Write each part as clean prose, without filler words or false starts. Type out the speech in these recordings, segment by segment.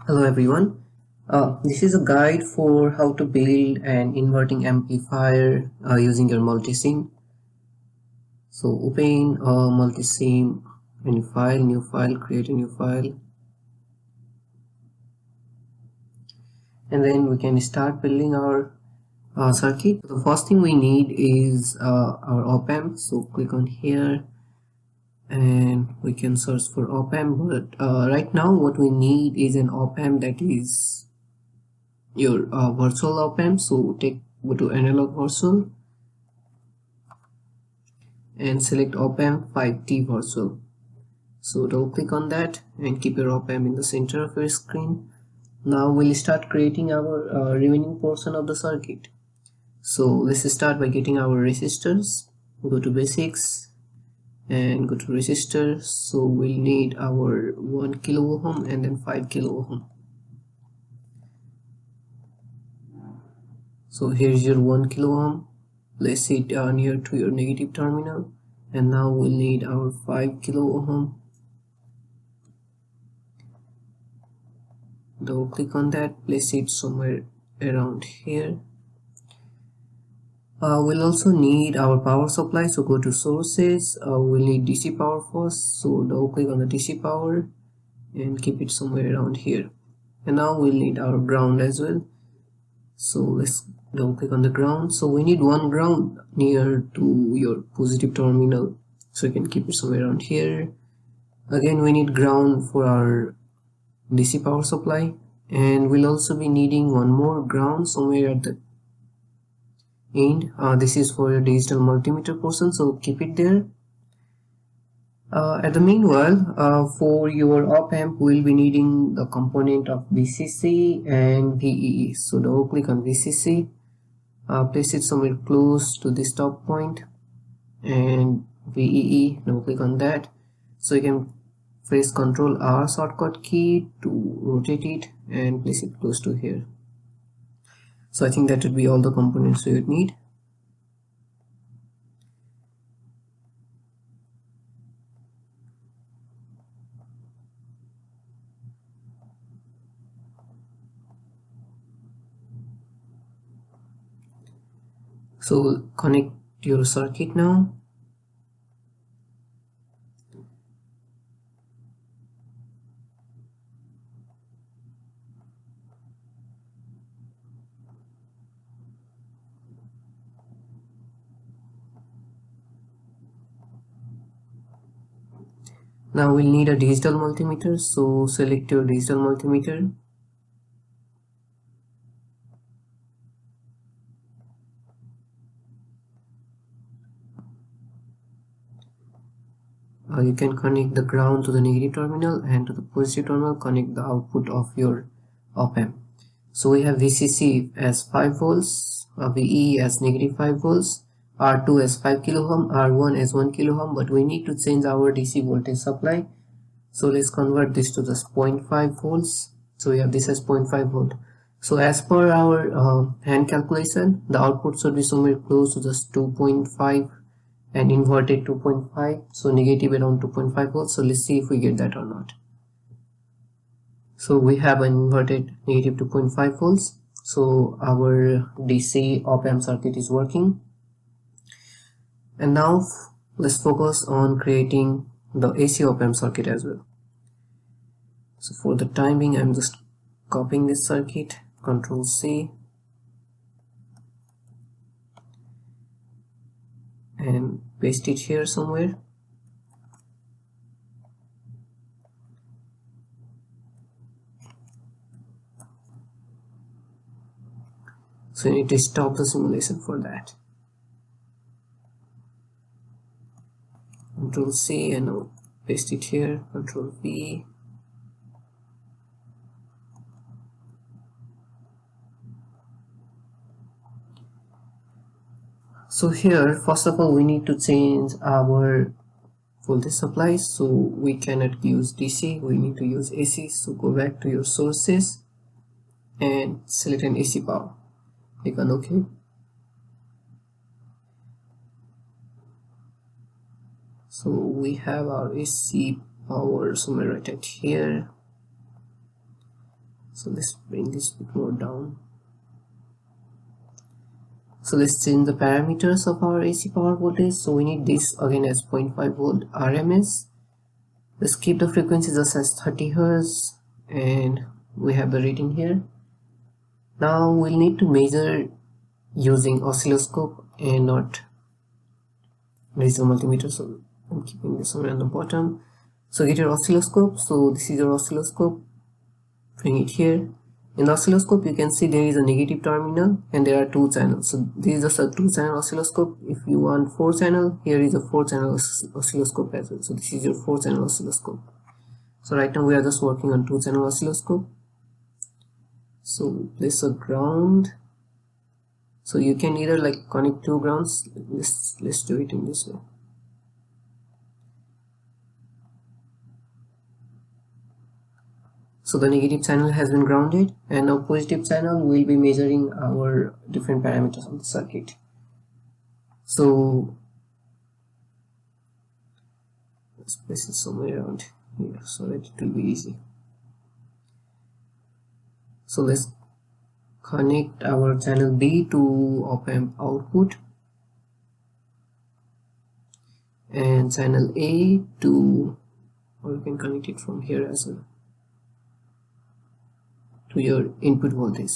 Hello everyone. This is a guide for how to build an inverting amplifier using your multisim. So open a multisim, new file, create a new file, and then we can start building our circuit. The first thing we need is our op-amp. So click on here and we can search for op-amp, but right now what we need is an op-amp that is your virtual op-amp. So go to analog virtual and select op-amp 5T virtual. So double click on that and keep your op-amp in the center of your screen. Now we'll start creating our remaining portion of the circuit. So let's start by getting our resistors. Go to basics and go to resistors. So we'll need our 1 kilo ohm and then 5 kilo ohm. So here's your 1 kilo ohm. Place it near to your negative terminal, and now we'll need our 5 kilo ohm. Double click on that, place it somewhere around here. We'll also need our power supply, so go to sources. We'll need DC power first, so double click on the DC power and keep it somewhere around here. And now we'll need our ground as well, so let's double click on the ground. So we need one ground near to your positive terminal, so you can keep it somewhere around here. Again, we need ground for our DC power supply, and we'll also be needing one more ground somewhere at the end. This is for your digital multimeter portion, so keep it there. At the meanwhile, for your op-amp, we'll be needing the component of VCC and VEE. So double click on VCC, place it somewhere close to this top point, and VEE, double click on that. So you can press Ctrl R shortcut key to rotate it and place it close to here. So I think that would be all the components you would need. So connect your circuit now. Now we'll need a digital multimeter, so select your digital multimeter. You can connect the ground to the negative terminal, and to the positive terminal connect the output of your op-amp. So we have VCC as 5 volts, VE as negative 5 volts, R2 as 5 kilo ohm, R1 as 1 kilo ohm, but we need to change our DC voltage supply. So let's convert this to just 0.5 volts. So we have this as 0.5 volt. So as per our hand calculation, the output should be somewhere close to just 2.5 and inverted 2.5, so negative around 2.5 volts. So let's see if we get that or not. So we have an inverted negative 2.5 volts. So our DC op-amp circuit is working. And now let's focus on creating the AC op-amp circuit as well. So for the time being, I'm just copying this circuit, Ctrl C, and paste it here somewhere. So you need to stop the simulation for that. Ctrl C and now paste it here, Ctrl V. So here, first of all, we need to change our voltage supply, so we cannot use DC, we need to use AC. So go back to your sources and select an AC power, click on OK. So we have our AC power somewhere right at here. So let's bring this a bit more down. So let's change the parameters of our AC power voltage. So we need this again as 0.5 volt RMS. Let's keep the frequency just as 30 Hz, and we have the rating here. Now we'll need to measure using oscilloscope and not digital multimeter, so I'm keeping this one on the bottom. So get your oscilloscope. So this is your oscilloscope, bring it here. In the oscilloscope you can see there is a negative terminal and there are two channels. So this is just a 2-channel oscilloscope. If you want 4-channel, here is a 4-channel oscilloscope as well. So this is your 4-channel oscilloscope. So right now we are just working on 2-channel oscilloscope. So place a ground. So you can either like connect 2 grounds. Let's do it in this way. So the negative channel has been grounded, and now positive channel will be measuring our different parameters of the circuit. So let's place it somewhere around here so that it will be easy. So let's connect our channel B to op-amp output and channel A to, or you can connect it from here as well, to your input voltage.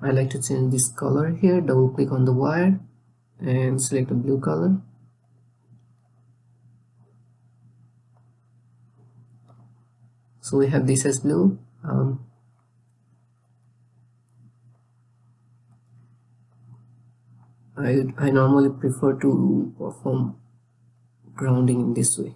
I like to change this color here. Double click on the wire and select a blue color. So we have this as blue. I normally prefer to perform grounding in this way.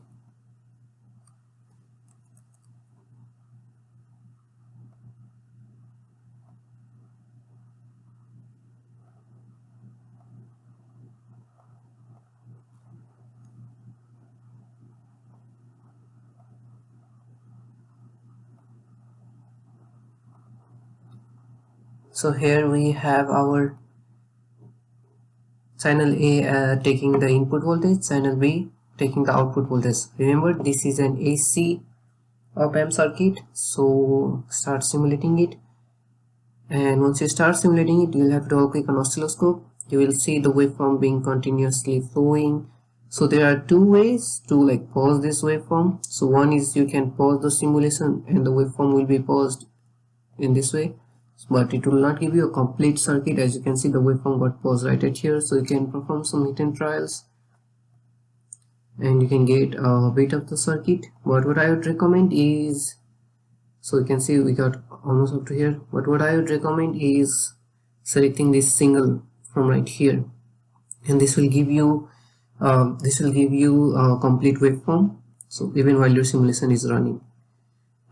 So here we have our channel A taking the input voltage, channel B taking the output voltage. Remember, this is an AC op-amp circuit, so start simulating it. And once you start simulating it, you'll have to double click on oscilloscope. You will see the waveform being continuously flowing. So there are two ways to like pause this waveform. So one is you can pause the simulation and the waveform will be paused in this way, but it will not give you a complete circuit. As you can see, the waveform got paused right at here, so you can perform some hit and trials and you can get a bit of the circuit. But what I would recommend is, so you can see we got almost up to here, but what I would recommend is selecting this single from right here, and this will give you a complete waveform, so even while your simulation is running.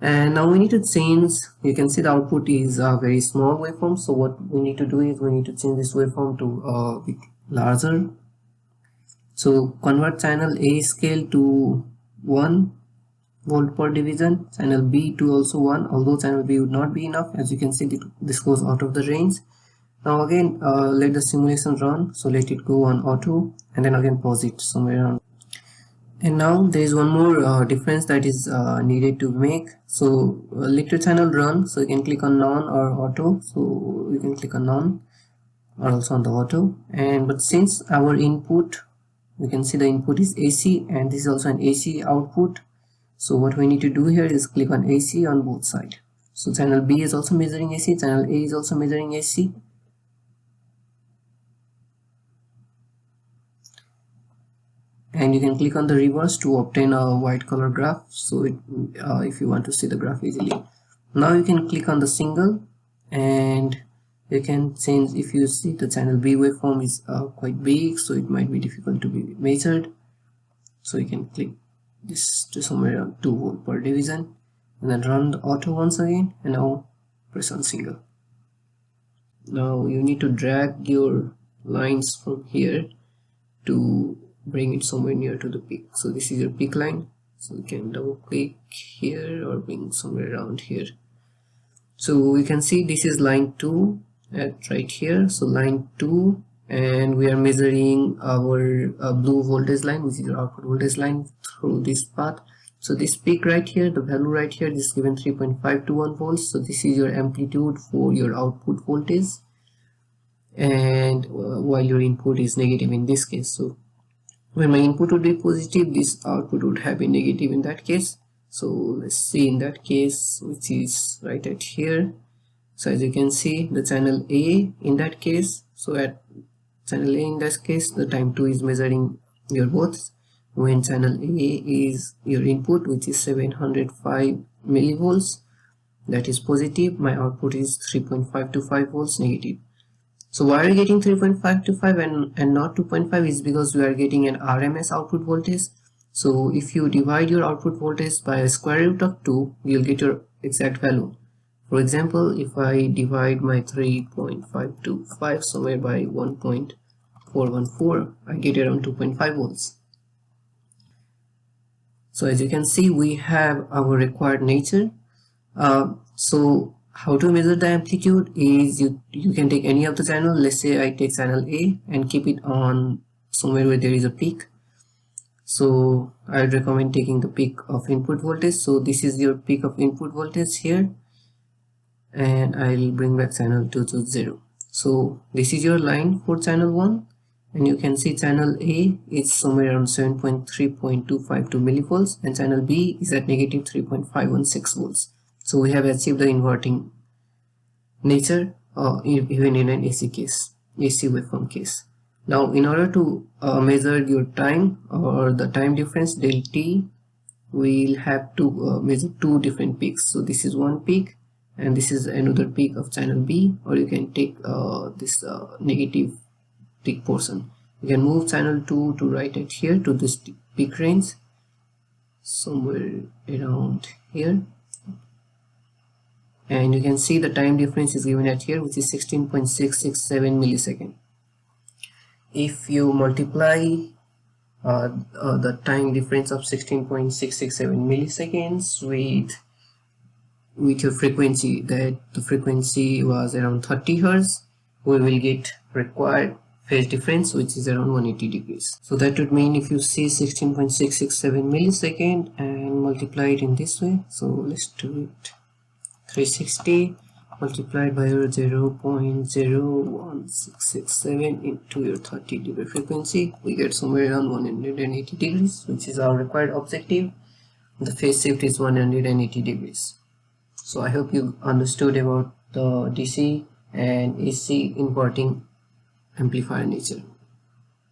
And now we need to change, you can see the output is a very small waveform, so what we need to do is we need to change this waveform to a bit larger. So convert channel A scale to 1 volt per division, channel B to also 1, although channel B would not be enough. As you can see, this goes out of the range. Now again let the simulation run, so let it go on auto and then again pause it somewhere around. And now there is one more difference that is needed to make. So let your channel run, so you can click on none or auto. So you can click on none or also on the auto. And but since our input, we can see the input is AC and this is also an AC output, so what we need to do here is click on AC on both sides. So channel B is also measuring AC, channel A is also measuring AC. And you can click on the reverse to obtain a white color graph, so if you want to see the graph easily. Now you can click on the single and you can change. If you see the channel B waveform is quite big, so it might be difficult to be measured, so you can click this to somewhere around 2 volt per division and then run the auto once again, and now press on single. Now you need to drag your lines from here to bring it somewhere near to the peak. So this is your peak line, so you can double click here or bring somewhere around here. So you can see this is line 2 at right here, so line 2, and we are measuring our blue voltage line, which is our output voltage line, through this path. So this peak right here, the value right here, this is given 3.521 volts. So this is your amplitude for your output voltage, and while your input is negative in this case. So when my input would be positive, this output would have been negative in that case. So let's see in that case, which is right at here. So as you can see, the channel A in that case, so at channel A in this case, the time 2 is measuring your both. When channel A is your input, which is 705 millivolts, that is positive, my output is 3.525 volts negative. So why are we getting 3.525 and not 2.5 is because we are getting an RMS output voltage. So if you divide your output voltage by a square root of 2, you'll get your exact value. For example, if I divide my 3.525 somewhere by 1.414, I get around 2.5 volts. So as you can see, we have our required nature. So how to measure the amplitude is you can take any of the channel. Let's say I take channel A and keep it on somewhere where there is a peak. So I would recommend taking the peak of input voltage. So this is your peak of input voltage here, and I'll bring back channel 2 to 0. So this is your line for channel 1, and you can see channel A is somewhere around 7.3.252 millivolts, and channel B is at negative 3.516 volts. So we have achieved the inverting nature even in an AC case, AC waveform case. Now in order to measure your time or the time difference del T, we'll have to measure two different peaks. So this is one peak and this is another peak of channel B, or you can take this negative peak portion. You can move channel 2 to right at here to this peak range somewhere around here, and you can see the time difference is given at here, which is 16.667 millisecond. If you multiply the time difference of 16.667 milliseconds with your frequency, that the frequency was around 30 Hz, we will get required phase difference, which is around 180 degrees. So that would mean if you see 16.667 millisecond and multiply it in this way, so let's do it 360 multiplied by your 0.01667 into your 30 degree frequency, we get somewhere around 180 degrees, which is our required objective. The phase shift is 180 degrees. So I hope you understood about the DC and AC inverting amplifier nature.